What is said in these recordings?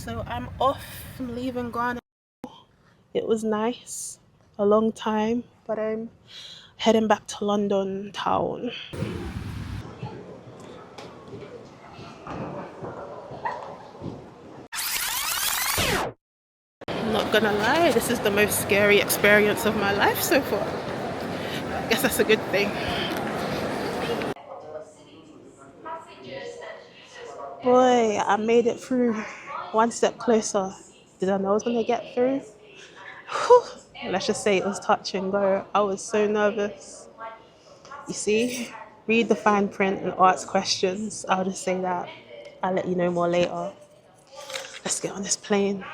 So I'm off. I'm leaving Ghana. It was nice, a long time, but I'm heading back to London town. I'm not gonna lie, this is the most scary experience of my life so far. I guess that's a good thing. Boy, I made it through one step closer. Did I know I was gonna get through? Whew. Let's just say it was touch and go. I was so nervous. You see, read the fine print and ask questions. I'll just say that. I'll let you know more later. Let's get on this plane.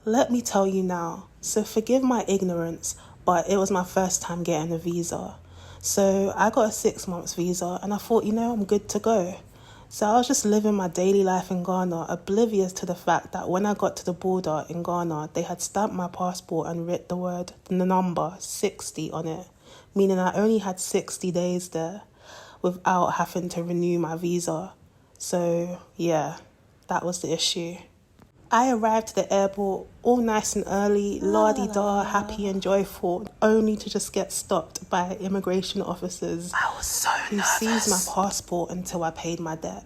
Let me tell you now. So forgive my ignorance, but it was my first time getting a visa. So I got a 6 months visa and I thought, I'm good to go. So I was just living my daily life in Ghana, oblivious to the fact that when I got to the border in Ghana, they had stamped my passport and writ the number 60 on it, meaning I only had 60 days there without having to renew my visa. So yeah, that was the issue. I arrived at the airport all nice and early, la-di-da, happy and joyful, only to just get stopped by immigration officers. I was so nervous. Who seized my passport until I paid my debt.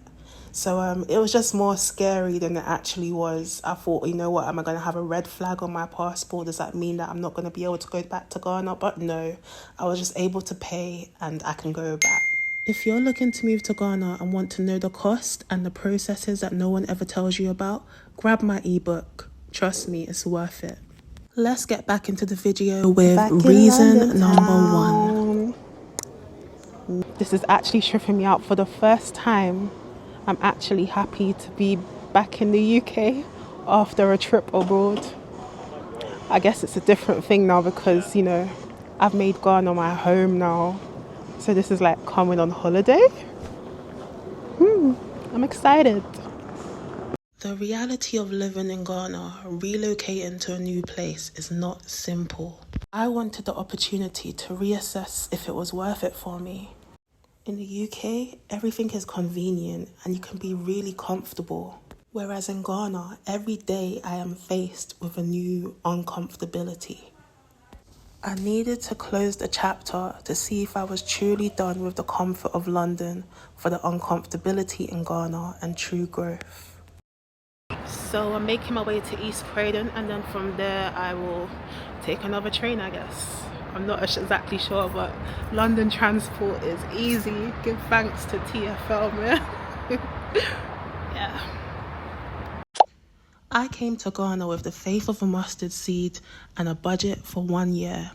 So it was just more scary than it actually was. I thought, you know what, am I going to have a red flag on my passport? Does that mean that I'm not going to be able to go back to Ghana? But no, I was just able to pay and I can go back. If you're looking to move to Ghana and want to know the cost and the processes that no one ever tells you about, grab my ebook. Trust me, it's worth it. Let's get back into the video with reason number 1. This is actually tripping me out. For the first time, I'm actually happy to be back in the UK after a trip abroad. I guess it's a different thing now because, I've made Ghana my home now. So this is like coming on holiday. I'm excited. The reality of living in Ghana, relocating to a new place, is not simple. I wanted the opportunity to reassess if it was worth it for me. In the UK, everything is convenient and you can be really comfortable. Whereas in Ghana, every day I am faced with a new uncomfortability. I needed to close the chapter to see if I was truly done with the comfort of London for the uncomfortability in Ghana and true growth. So I'm making my way to East Croydon and then from there I will take another train, I guess. I'm not exactly sure, but London transport is easy. Give thanks to TfL, man. Yeah. I came to Ghana with the faith of a mustard seed and a budget for 1 year.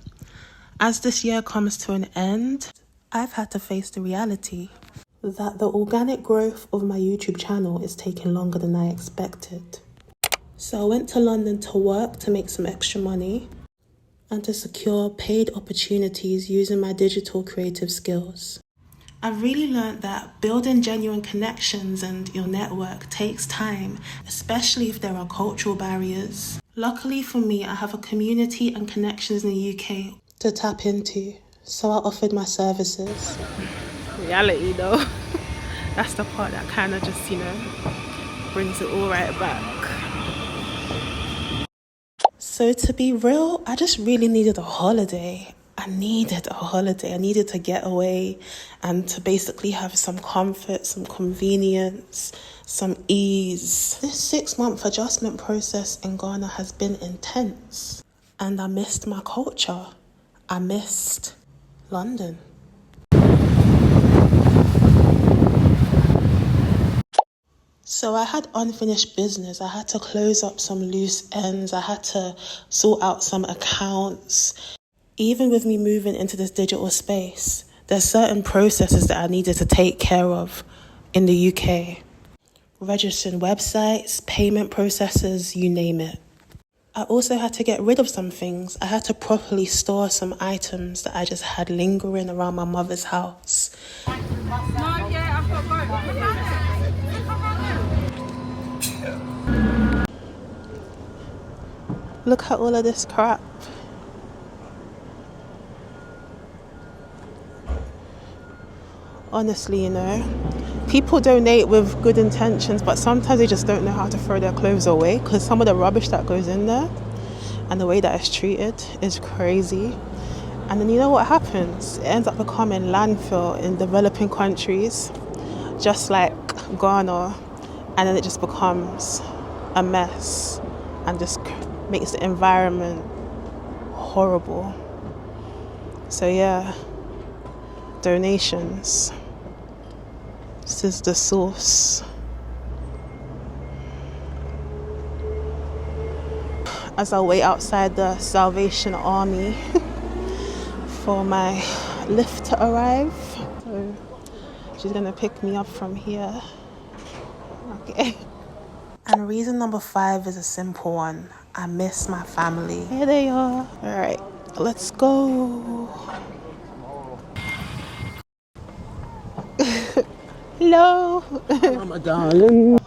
As this year comes to an end, I've had to face the reality that the organic growth of my YouTube channel is taking longer than I expected. So I went to London to work to make some extra money and to secure paid opportunities using my digital creative skills. I've really learned that building genuine connections and your network takes time, especially if there are cultural barriers. Luckily for me, I have a community and connections in the UK to tap into, so I offered my services. Reality though, that's the part that kind of just, brings it all right back. So to be real, I just really needed a holiday. I needed to get away and to basically have some comfort, some convenience, some ease. This 6-month adjustment process in Ghana has been intense. And I missed my culture. I missed London. So I had unfinished business. I had to close up some loose ends. I had to sort out some accounts. Even with me moving into this digital space, there's certain processes that I needed to take care of in the UK. Registering websites, payment processes, you name it. I also had to get rid of some things. I had to properly store some items that I just had lingering around my mother's house. Look at all of this crap. Honestly, People donate with good intentions, but sometimes they just don't know how to throw their clothes away, because some of the rubbish that goes in there and the way that it's treated is crazy. And then you know what happens? It ends up becoming landfill in developing countries, just like Ghana, and then it just becomes a mess and just makes the environment horrible. So yeah, donations. This is the source. As I wait outside the Salvation Army for my lift to arrive. So she's gonna pick me up from here. Okay. And reason number 5 is a simple one. I miss my family. Here they are. All right, let's go. Hello. Mama darling.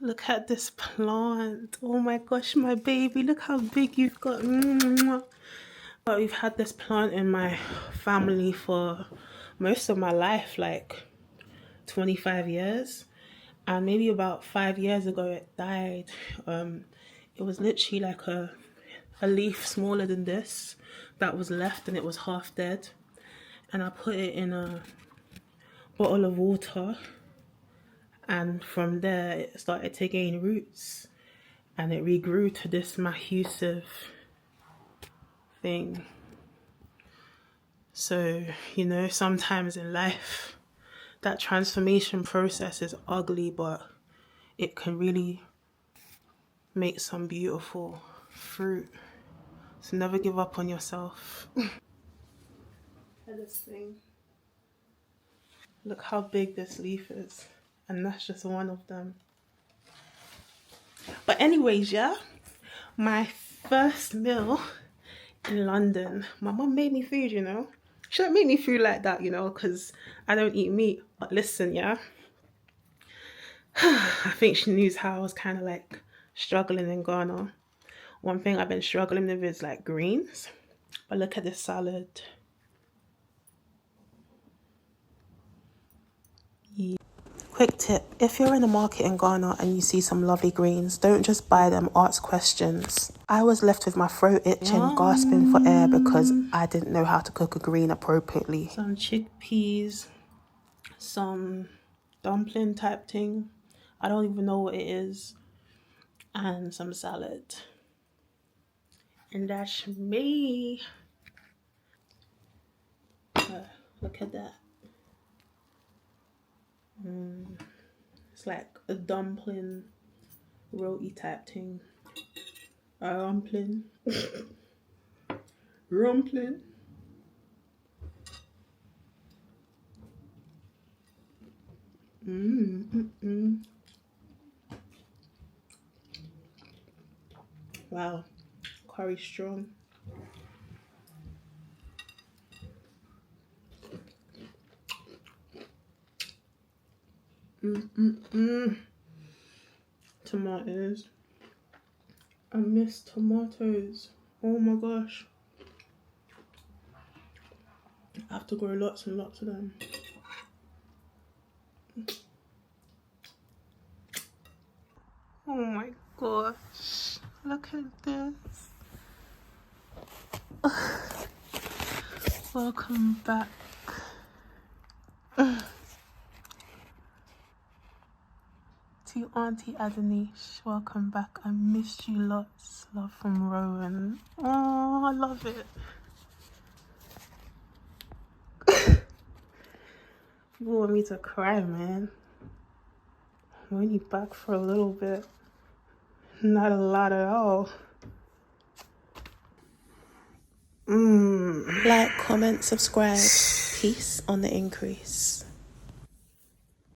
Look at this plant. Oh my gosh, my baby. Look how big you've got. But we've had this plant in my family for most of my life, like 25 years. And maybe about 5 years ago it died. It was literally like a leaf smaller than this that was left, and it was half dead. And I put it in a bottle of water, and from there it started to gain roots, and it regrew to this massive thing. So, you know, sometimes in life that transformation process is ugly, but it can really make some beautiful fruit. So never give up on yourself. This thing. Look how big this leaf is, and that's just one of them. But anyways, yeah, my first meal in London. My mum made me food, you know. She don't make me food like that, you know, because I don't eat meat. But listen, yeah, I think she knew how I was kind of like struggling in Ghana. One thing I've been struggling with is like greens. But look at this salad. Quick tip, if you're in the market in Ghana and you see some lovely greens, don't just buy them, ask questions. I was left with my throat itching, gasping for air because I didn't know how to cook a green appropriately. Some chickpeas, some dumpling type thing, I don't even know what it is, and some salad. And that's me. Look at that. It's like a dumpling, roti type thing. A rumpling. Rumpling. Wow, curry strong. Tomatoes. I miss tomatoes. Oh my gosh. I have to grow lots and lots of them. Oh my gosh. Look at this. Welcome back. To Auntie Adanish, welcome back. I missed you lots. Love from Rowan. Oh, I love it. People want me to cry, man. I'm only back for a little bit. Not a lot at all. Like, comment, subscribe. Peace on the increase.